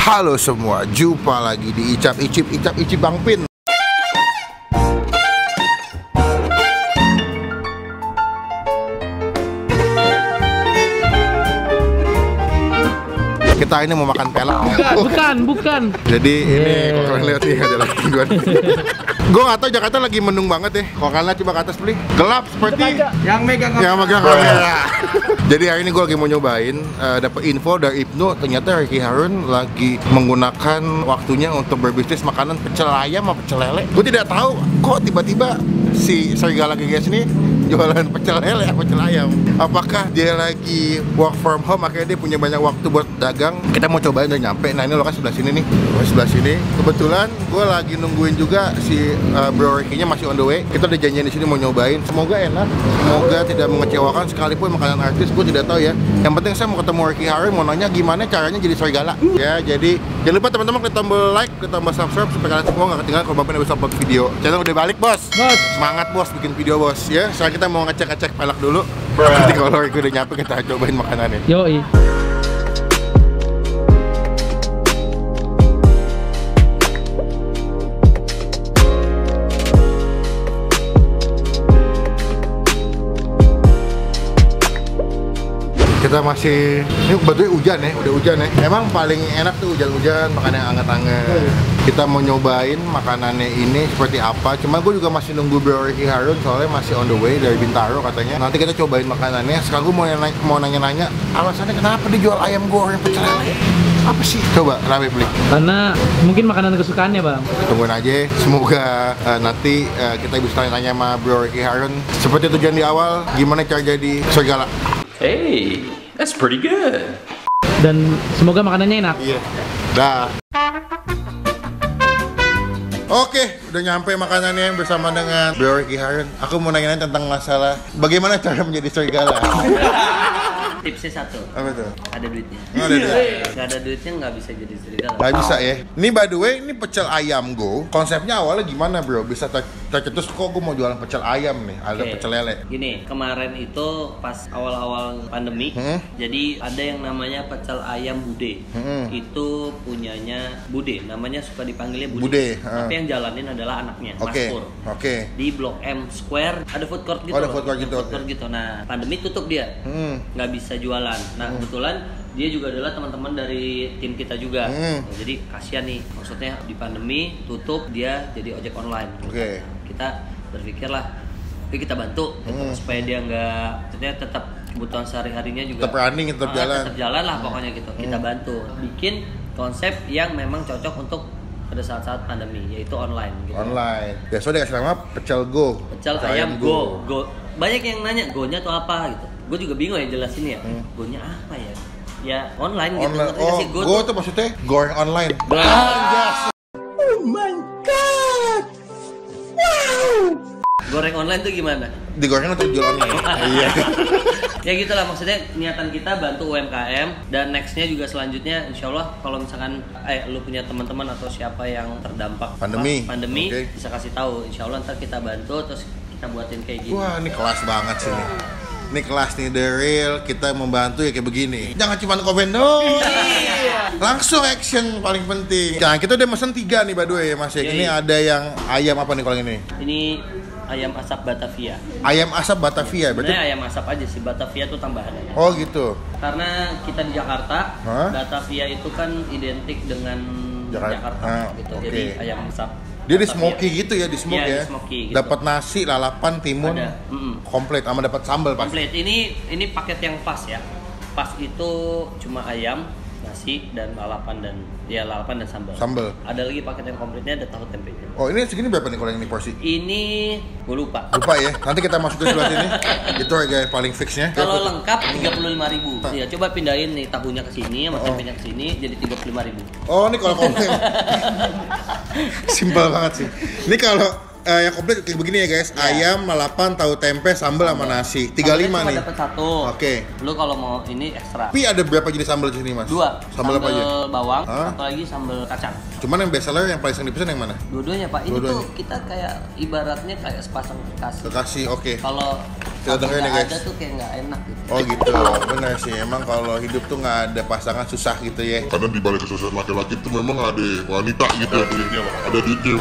Halo semua, jumpa lagi di Icap Icip Bang Pin. Kita ini mau makan pelak. Bukan. Jadi ini kalau kalian lihat nih ada lagi dua. Gue nggak tahu Jakarta lagi mendung banget ya. Kalau kalian coba ke atas beli, gelap seperti yang megang kamera. Jadi hari ini gue lagi mau nyobain, dapat info dari Ibnu, ternyata Ricky Harun lagi menggunakan waktunya untuk berbisnis makanan pecel ayam atau pecel lele. Gue tidak tahu kok tiba-tiba si Serigala GGS ini jualan pecel lele atau pecel ayam. Apakah dia lagi work from home, akhirnya dia punya banyak waktu buat dagang. Kita mau cobain udah nyampe. Nah ini lokasi sebelah sini nih, lokasi sebelah sini. Kebetulan gue lagi nungguin juga si Bro Ricky-nya masih on the way. Kita udah janjian di sini mau nyobain. Semoga enak, semoga tidak mengecewakan sekalipun makanan artis. Gue tidak tahu ya. Yang penting saya mau ketemu Ricky Harun, mau nanya gimana caranya jadi serigala. Ya jadi jangan lupa teman-teman klik tombol like, klik tombol subscribe supaya kalian semua nggak ketinggalan kalau Bang Pin habis upload video. Channel udah balik bos. Semangat bos bikin video bos ya. Sekarang kita mau ngecek pelak dulu. Nanti kalau Ricky udah nyampe kita cobain makanannya. Yoi. Kita masih, ini kebetulan hujan ya, udah hujan ya. Emang paling enak tuh hujan-hujan, makan yang hangat-hangat. Kita mau nyobain makanannya ini seperti apa. Cuma gue juga masih nunggu Bro Ricky Harun soalnya masih on the way dari Bintaro katanya. Nanti kita cobain makanannya. Sekarang gue mau nanya-nanya alasannya kenapa dijual ayam goreng pecel lele. Apa sih? Coba rame beli. Karena mungkin makanan kesukaannya bang. Tungguin aja. Semoga nanti kita bisa tanya-tanya sama Bro Ricky Harun. Seperti tujuan di awal, gimana cara jadi serigala. Hey, that's pretty good. Dan semoga makanannya enak. Iya. Dah. Oke, udah nyampe makanannya bersama dengan Bro Ricky Harun. Aku mau nanya tentang masalah bagaimana cara menjadi serigala. Tipsnya satu. Apa tuh? Ada duitnya. Oh, ada duit. Gak ada duitnya nggak bisa jadi serigala. Gak bisa ya. Ini by the way, ini pecel ayam go. Konsepnya awalnya gimana bro? Bisa tercetus kok gue mau jualan pecel ayam nih, ada pecel lele. Gini, kemarin itu pas awal-awal pandemi, jadi ada yang namanya pecel ayam Bude. Itu punyanya Bude, namanya suka dipanggilnya Bude. Tapi yang jalanin adalah anaknya, Mas Pur. Di Blok M Square ada food court gitu. Oh, ada food court gitu. Nah, pandemi tutup dia. Nggak bisa jualan. Nah, kebetulan dia juga adalah teman-teman dari tim kita juga. Nah, jadi kasihan nih, maksudnya di pandemi tutup dia jadi ojek online. Kita berpikirlah, kita bantu supaya dia nggak, maksudnya tetap kebutuhan sehari-harinya juga tetap running, tetap jalan lah pokoknya gitu. Kita bantu bikin konsep yang memang cocok untuk pada saat-saat pandemi, yaitu online gitu. Online. Biasanya dikasih nama pecel go. Pecel ayam go. Banyak yang nanya go-nya tuh apa gitu. Gue juga bingung ya jelasin ya. Go-nya apa ya? Ya online gitu. Oh, go tuh maksudnya goreng online. Oh my god. Wow. Goreng online tuh gimana? Digoreng untuk jual online. Iya. Ya gitulah, maksudnya niatan kita bantu UMKM, dan nextnya juga selanjutnya insya Allah kalau misalkan lu punya teman-teman atau siapa yang terdampak pandemi bisa kasih tahu, insya Allah ntar kita bantu terus kita buatin kayak gini. Wah ini kelas banget sih nih. Ini kelas nih, the real, kita membantu ya kayak begini. Jangan cuma komen dong. Langsung action paling penting. Nah, kita udah mesen 3 nih by the way Mas. Ini ada yang ayam apa nih kalau ini? Ini ayam asap Batavia. Ayam asap Batavia berarti? Sebenarnya ayam asap aja sih, Batavia tuh tambahan aja. Oh gitu. Karena kita di Jakarta, Batavia itu kan identik dengan Jakarta gitu. Jadi ayam asap. Dia di smoky gitu ya, di smoke ya. Gitu. Dapat nasi, lalapan, timun, komplit sama dapat sambal pasti. Komplit. Ini paket yang pas ya. Pas itu cuma ayam, nasi dan lalapan dan sambal. Ada lagi paket yang komplitnya, ada tahu tempenya. Oh ini segini berapa nih kalau yang ini porsi? Ini gue lupa ya. Nanti kita masuk ke sebelah sini. Itu harga yang paling fixnya. Kalau lengkap 35.000. Ya coba pindahin nih tahunya ke sini sama tempenya ke sini jadi 35.000. Oh ini kalau komplit. Simpel banget sih. Ini kalau yang komplit kayak begini ya guys, ayam, lalapan, tahu tempe, sambal sama nasi. 35 nih. Dapat 1. Oke. Lu kalau mau ini ekstra. Tapi ada berapa jenis sambal di sini, Mas? 2. Sambal apa aja? Sambal bawang, satu lagi sambal kacang. Cuman yang best seller yang paling sering dipesan yang mana? Dua-duanya, Pak. Ini tuh kita kayak ibaratnya kayak sepasang kekasih. Kekasih, oke. Kalau Kita dengerin ya guys. Ada tuh kayak nggak enak gitu. Oh gitu, bener sih. Emang kalau hidup tuh nggak ada pasangan susah gitu ya. Karena di balik kesuksesan laki-laki itu memang ada wanita gitu, ada duitnya.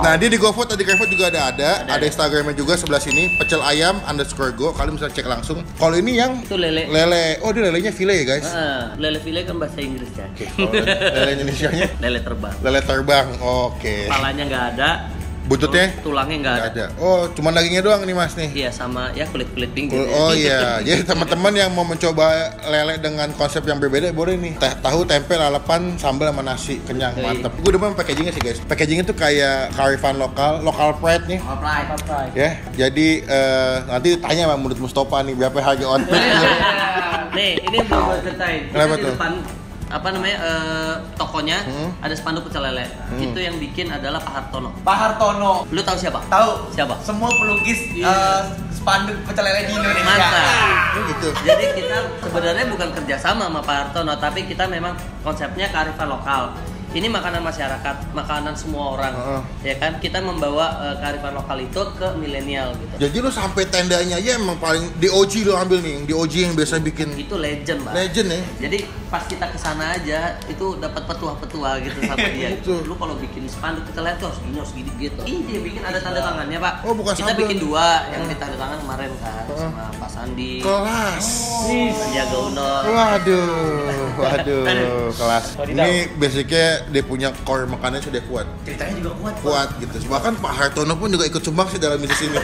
Nah dia di GoFood, di GoFood juga ada Instagramnya juga sebelah sini, @pecelAyam_go. Kalian bisa cek langsung. Kalau ini yang Itu lele. lele, oh dia lelenya file ya guys. Lele file kan bahasa Inggris ya. Kalau lele Indonesianya Lele terbang. lele terbang, oke. Kepalanya nggak ada. Buntutnya Tulangnya nggak nggak ada. ada. Oh cuma dagingnya doang nih mas nih. Iya sama ya kulit-kulit pinggir. Oh iya, jadi teman-teman yang mau mencoba lele dengan konsep yang berbeda boleh nih. Tahu, tempe, lalapan, sambal sama nasi, kenyang, mantep. Gue demen packagingnya sih guys. Packagingnya tuh kayak kearifan lokal pride nih. Alright. Ya, jadi nanti tanya sama menurut Mustafa nih berapa harga on Nih, ini belum gue ceritain. Kenapa Kita di tuh? depan tokonya ada spanduk pecel lele. Itu yang bikin adalah Pak Hartono. Pak Hartono. Lu tahu siapa? Tahu Siapa? semua pelukis spanduk pecel lele di Indonesia. Mantap. gitu. Jadi kita sebenarnya bukan kerjasama sama Pak Hartono, tapi kita memang konsepnya kearifan lokal. Ini makanan masyarakat, makanan semua orang, ya kan? Kita membawa kearifan lokal itu ke milenial gitu. Jadi lu sampai tendanya aja emang paling di OG lu ambil nih, di OG yang biasa bikin Itu legend, Pak. legend ya. Jadi pas kita kesana aja itu dapat petua-petua gitu sama dia. Gitu. Lu kalau bikin spanduk pecel lele tuh harus gini harus gini gitu. Ih dia bikin ada tanda tangannya Pak. Oh, bukan kita sablon. bikin 2 yang ditanda tangan kemarin kan sama Pak Sandi, Kelas. Sandiaga Uno. Waduh, kelas. Ini basicnya dia punya core makanannya sudah kuat. Ceritanya juga kuat. Kuat gitu. Bahkan Pak Hartono pun juga ikut sumbang sih dalam bisnis ini.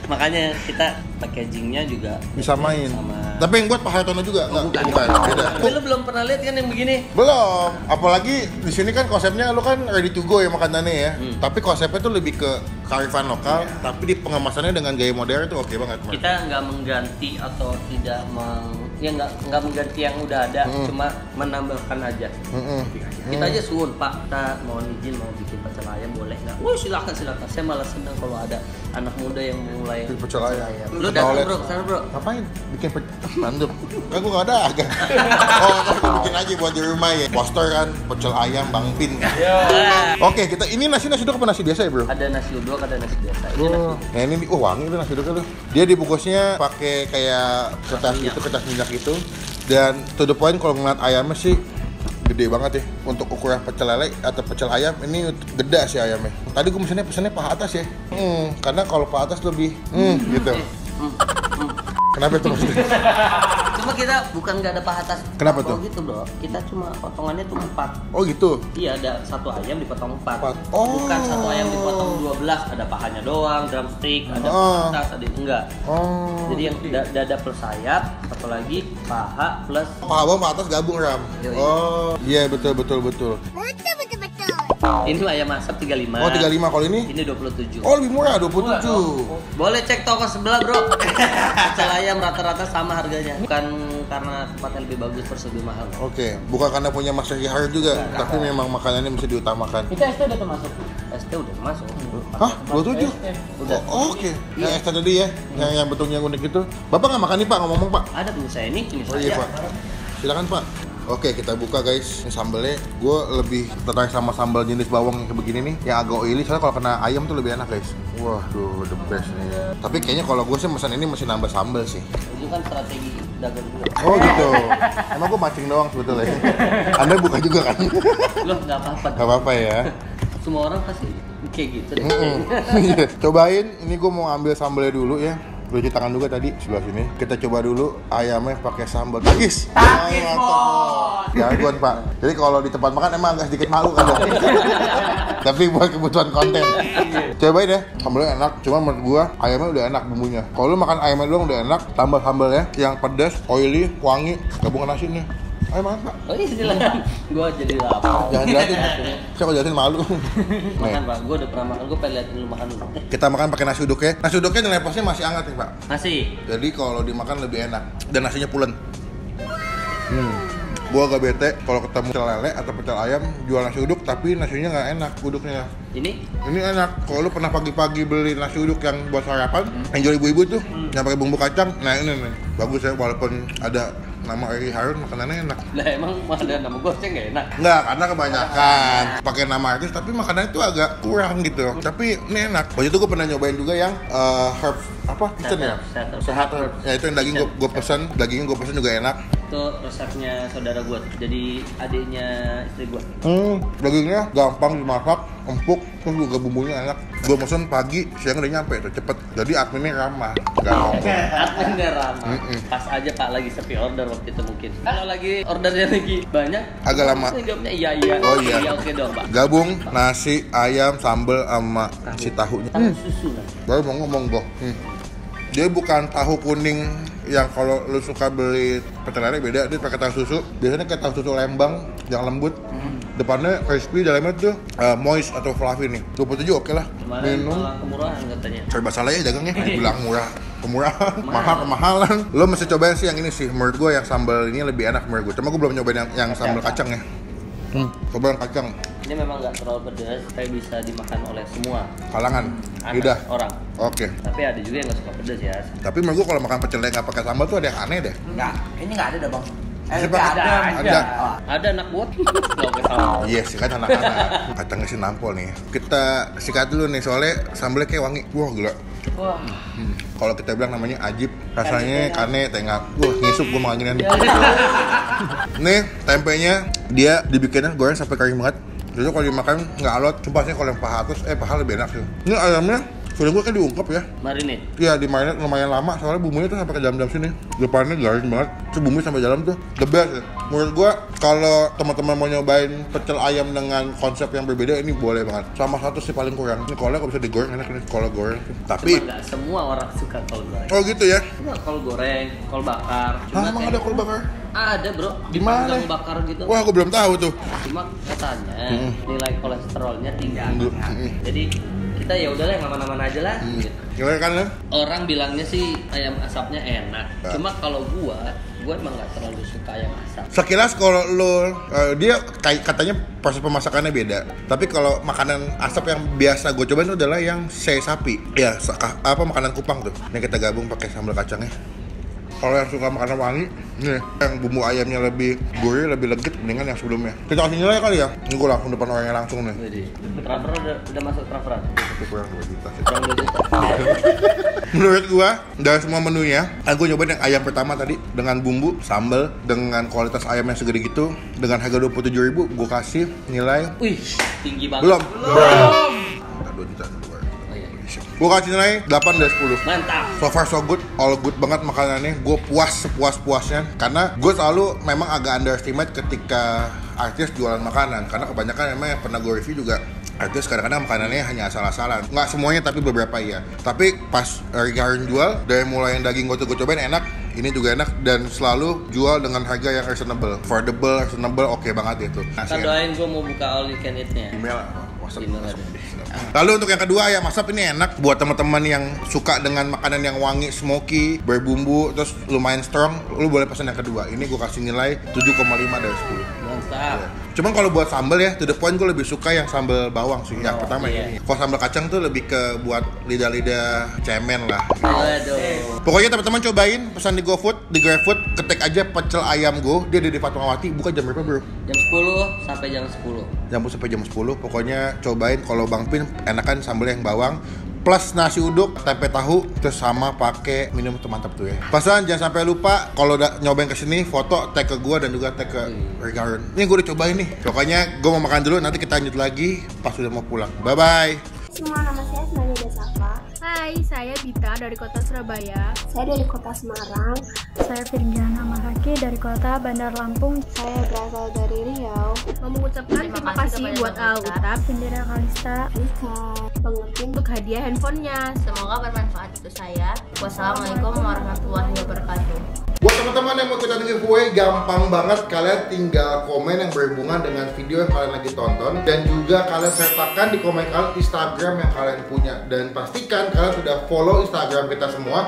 Makanya kita packagingnya juga Bisa main. sama. Tapi yang buat Pak Hartono juga enggak? Bukan. Beda. Tapi lu belum pernah lihat kan yang begini? Belum. Apalagi di sini kan konsepnya lu kan ready to go ya makanannya ya. Tapi konsepnya tuh lebih ke kearifan lokal, tapi di pengemasannya dengan gaya modern tuh oke banget. Mas. Kita nggak mengganti atau tidak nggak mengganti yang udah ada, cuma menambahkan aja. Kita aja suun Pak, kita mau izin mau bikin pecel ayam boleh nggak? Wah silakan. Saya malah senang kalau ada anak muda yang mulai Bikin pecel ayam. Lu datang bro, sana bro. Ngapain? Bikin mantep. Kan gua nggak ada agak. Oh, kita bikin aja buat di rumah ya. Poster kan, pecel ayam Bang Pin. Oke, kita ini nasi uduk apa nasi biasa ya bro? Ada nasi uduk, ada nasi biasa. Ini nasi. Nah ini wangi tuh nasi uduknya tuh. Dia dibungkusnya pakai kayak kertas gitu, kertas minyak gitu. Dan to the point kalau ngeliat ayamnya sih gede banget ya untuk ukuran pecel lele atau pecel ayam ini gede sih ayamnya. Tadi gue pesennya paha atas ya. Karena kalau paha atas lebih gitu. Kenapa itu maksudnya? Cuma kita bukan nggak ada paha atas. Kenapa tuh? Gitu bro. Kita cuma potongannya tuh 4. Oh gitu. Iya ada satu ayam dipotong 4. Oh. Bukan satu ayam dipotong 12. Ada pahanya doang, drumstick, ada paha atas, ada enggak. Oh. Jadi yang dada plus sayap, satu lagi paha plus Paha bawah paha atas gabung Ram. Yoi. Oh iya betul. ini ayam masak 35. Oh 35 kalau ini? Ini 27. Oh lebih murah 27. Boleh cek toko sebelah, Bro. Pecel ayam rata-rata sama harganya. Bukan karena tempatnya lebih bagus terus lebih mahal. Oke, bukan karena punya Mas Ricky Harun juga, tapi memang makanannya mesti diutamakan. Kita ST udah termasuk. ST udah masuk. Hah? 27? Udah. Oh, oke. Yang extra tadi ya, yang bentuknya unik itu. Bapak nggak makan nih Pak, ngomong Pak. Ada punya saya ini Oh saya. iya Pak. Silakan Pak. Oke, kita buka guys. Ini sambelnya, gue lebih tertarik sama sambal jenis bawang yang kayak begini nih, yang agak oily. Soalnya kalau kena ayam tuh lebih enak guys. Wah, tuh the best nih. Tapi kayaknya kalau gue sih pesan ini masih nambah sambal sih. Itu kan strategi dagang gue. Oh gitu. Emang gue mancing doang sebetulnya. Anda buka juga kan? Loh, nggak apa-apa. Gak apa-apa ya. Semua orang pasti kayak gitu deh. Iya. Cobain, ini gue mau ambil sambalnya dulu ya. Cuci tangan juga tadi sebelah sini. Kita coba dulu ayamnya pakai sambal. Takis. Jagoan Pak. Jadi kalau di tempat makan emang agak sedikit malu kan. Tapi buat kebutuhan konten. Cobain ya. Sambalnya enak. Cuma menurut gua ayamnya udah enak bumbunya. Kalau lu makan ayamnya doang udah enak. Tambah sambalnya yang pedas, oily, wangi, gabungan nasinya. Ayo makan Pak. Oh iya silakan. Gua jadi lapar. Jangan jelasin. Saya kalau jelasin malu. Makan Nih, Pak, gua udah pernah makan, gua pengen liatin lu makan dulu. kita makan pakai nasi uduk ya. Nasi uduknya nilai posnya masih hangat nih Pak. Nasi. Jadi kalau dimakan lebih enak dan nasinya pulen. Gua agak bete kalau ketemu pecel lele atau pecel ayam jual nasi uduk tapi nasinya nggak enak uduknya. Ini enak. Kalau lu pernah pagi-pagi beli nasi uduk yang buat sarapan, yang jual ibu-ibu tuh, yang pakai bumbu kacang, nah ini nih bagus ya walaupun ada nama Ricky Harun makanannya enak. lah emang ada nama gua sih nggak enak. Enggak, karena kebanyakan pakai nama artis tapi makanannya itu agak kurang gitu. Tapi ini enak. Waktu itu gue pernah nyobain juga yang herb apa? Kitchen ya? Sehat. Ya itu yang daging gue pesan, dagingnya gue pesan juga enak. Itu resepnya saudara gue, jadi adiknya istri gue. Dagingnya gampang dimasak, empuk, terus juga bumbunya enak. Gue pesan pagi, siang udah nyampe tuh, cepet. Jadi adminnya ramah, nggak ngomong. Adminnya ramah. Pas aja Pak lagi sepi order waktu itu mungkin. Kalau lagi ordernya lagi banyak, agak lama. saya jawabnya iya. Oh iya. Iya oke dong Pak. Gabung nasi, ayam, sambal sama si tahunya. Tahu susu kan? Baru mau ngomong gue. Dia bukan tahu kuning yang kalau lu suka beli pecel lele beda, dia pakai tahu susu. Biasanya kayak tahu susu Lembang yang lembut. Depannya crispy, dalamnya tuh moist atau fluffy nih. 27 oke lah. Kemarin Minum. kemurahan katanya. Serba salah ya dagangnya. Bilang murah, kemurahan, mahal kemahalan. Lo mesti cobain sih yang ini sih. Menurut gue yang sambal ini lebih enak menurut gue. Cuma gue belum nyobain yang sambal kacang ya. Coba yang kacang. Ini memang nggak terlalu pedas, tapi bisa dimakan oleh semua Kalangan, anak lidah. orang. Oke. Tapi ada juga yang nggak suka pedas ya. Tapi menurut gue kalau makan pecel lele nggak pakai sambal tuh ada yang aneh deh. Enggak, ini enggak ada dah bang. Siapa? Ada. Ada anak buat nggak pakai sambal. Iya sih kan anak-anak. Kacangnya sih nampol nih. Kita sikat dulu nih soalnya sambalnya kayak wangi. Wah gila. Wah. Kalau kita bilang namanya ajib, rasanya kane tengah. Wah ngisup gue makan ini. Nih tempenya dia dibikinnya goreng sampai kering banget. Jadi kalau dimakan nggak alot. Coba sih kalau yang paha terus paha lebih enak sih. Ini ayamnya sudah gue kan diungkep ya. Marinate. Iya dimarinate lumayan lama soalnya bumbunya tuh sampai ke dalam-dalam sini. Depannya garing banget. Terus bumbunya sampai dalam tuh the best ya. Menurut gue kalau teman-teman mau nyobain pecel ayam dengan konsep yang berbeda ini boleh banget. Sama satu sih paling kurang. Ini kolnya kalau bisa digoreng enak nih kalau goreng. Tapi Cuma nggak semua orang suka kol goreng. oh gitu ya. Cuma kol goreng, kol bakar. Hah, emang ada kol bakar? Ada bro. Di mana? Dipanggang bakar gitu. Wah, gue belum tahu tuh. Cuma katanya nilai kolesterolnya tinggi. Mm. Jadi kita ya udahlah yang aman-aman aja lah. Gitu. Gimana kan ya? Orang bilangnya sih ayam asapnya enak. Cuma kalau gua emang nggak terlalu suka ayam asap. Sekilas kalau lo dia kayak katanya proses pemasakannya beda. Tapi kalau makanan asap yang biasa gue cobain itu adalah yang sei sapi. Ya, apa makanan kupang tuh. Ini kita gabung pakai sambal kacangnya. Kalau yang suka makanan wangi, nih yang bumbu ayamnya lebih gurih, lebih legit mendingan yang sebelumnya. Kita kasih nilai kali ya. Ini gue langsung depan orangnya langsung nih. Jadi transfer udah masuk transferan. Tapi kurang 2 juta sih. Kurang 2 juta. Menurut gua dari semua menunya, aku nyobain yang ayam pertama tadi dengan bumbu, sambal, dengan kualitas ayam yang segede gitu, dengan harga 27.000, gua kasih nilai Wih, tinggi banget. belum. 2 juta. Gua kasih nilai 8 dari 10. Mantap. So far so good, all good banget makanannya. Gue puas sepuas-puasnya karena gue selalu memang agak underestimate ketika artis jualan makanan karena kebanyakan memang yang pernah gue review juga artis kadang-kadang makanannya hanya asal-asalan. Nggak semuanya tapi beberapa iya. Tapi pas Ricky Harun jual, dari mulai yang daging gue cobain enak, ini juga enak dan selalu jual dengan harga yang reasonable, affordable, reasonable, oke banget itu. Kita doain gue mau buka all you can eat-nya. Email Email ada. Lalu untuk yang kedua ayam asap ini enak buat teman-teman yang suka dengan makanan yang wangi, smoky, berbumbu, terus lumayan strong, lu boleh pesan yang kedua. Ini gue kasih nilai 7,5 dari 10. Mantap. Cuman kalau buat sambal ya, to the point gue lebih suka yang sambal bawang sih. Yang pertama iya. ini. Kalau sambal kacang tuh lebih ke buat lidah-lidah cemen lah. Aduh. Pokoknya teman-teman cobain, pesan di GoFood, di GrabFood, ketik aja pecel ayam go. Dia di Fatmawati, buka jam berapa bro? Jam 10 sampai jam 10. Sampai jam 10. Pokoknya cobain kalau Bang Pin enakan sambal yang bawang plus nasi uduk, tempe tahu, terus sama pakai minum itu mantap tuh ya. Pesan jangan sampai lupa kalau udah nyobain kesini foto tag ke gua dan juga tag ke Ricky Harun. Ini gua udah cobain nih. Pokoknya gua mau makan dulu, nanti kita lanjut lagi pas udah mau pulang. Bye bye. Semua, nama saya Asmani Desafa. Hai, saya Bita dari kota Surabaya. Saya dari kota Semarang. Saya Firjana Mahaki dari kota Bandar Lampung. Saya berasal dari Riau. Mau mengucapkan terima kasih buat Al-Utab, Indira Kalista, Pengertian untuk hadiah handphonenya. Semoga bermanfaat untuk saya. Wassalamualaikum warahmatullahi wabarakatuh. Buat teman-teman yang mau ikutan giveaway, gampang banget. Kalian tinggal komen yang berhubungan dengan video yang kalian lagi tonton. Dan juga kalian sertakan di komen kalian Instagram yang kalian punya. Dan pastikan kalian sudah follow Instagram kita semua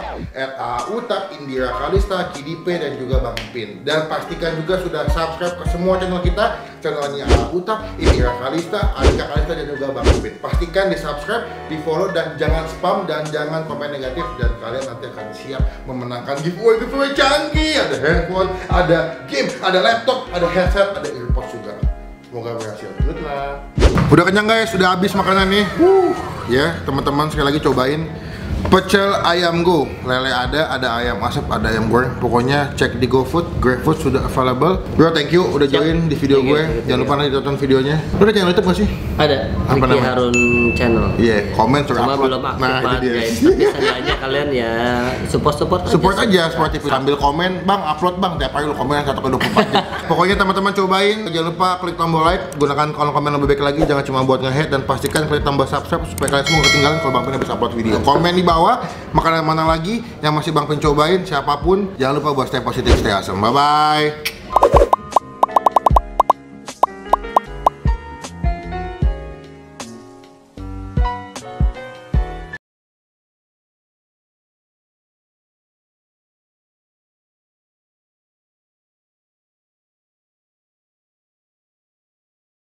@autab, Indira Kalista, Kidipe, dan juga Bang Pin. Dan pastikan juga sudah subscribe ke semua channel kita. Channelnya Autab, Indira Kalista, Alika Kalista, dan juga Bang Pin. Pastikan di subscribe, di follow, dan jangan spam, dan jangan komen negatif. Dan kalian nanti akan siap memenangkan giveaway canggih, ada handphone, ada game, ada laptop, ada headset, ada earpods juga. Semoga berhasil. Good luck. Udah kenyang guys, sudah habis makanan nih. Ya, teman-teman sekali lagi cobain. Pecel ayam go, lele ada ayam asap, ada ayam goreng. Pokoknya cek di GoFood, GrabFood sudah available. Bro, thank you udah join di video gue. Jangan lupa nanti tonton videonya. Lu ada channel YouTube gak sih? Ada. Apa Ricky namanya? Harun channel. Iya, komen suruh Cuma upload. belum aktif Nah, itu banget dia. guys. Tapi seenggaknya kalian ya support Aja sportif sambil komen, bang upload bang tiap hari lu komen 1 ke 24 jam. Pokoknya teman-teman cobain, jangan lupa klik tombol like, gunakan kolom komen lebih baik lagi, jangan cuma buat nge-hate, dan pastikan klik tombol subscribe supaya kalian semua gak ketinggalan kalau Bang Pin habis upload video. Komen di bawah makanan mana lagi yang masih Bang Pin cobain, siapapun jangan lupa buat stay positif, stay awesome. Bye bye.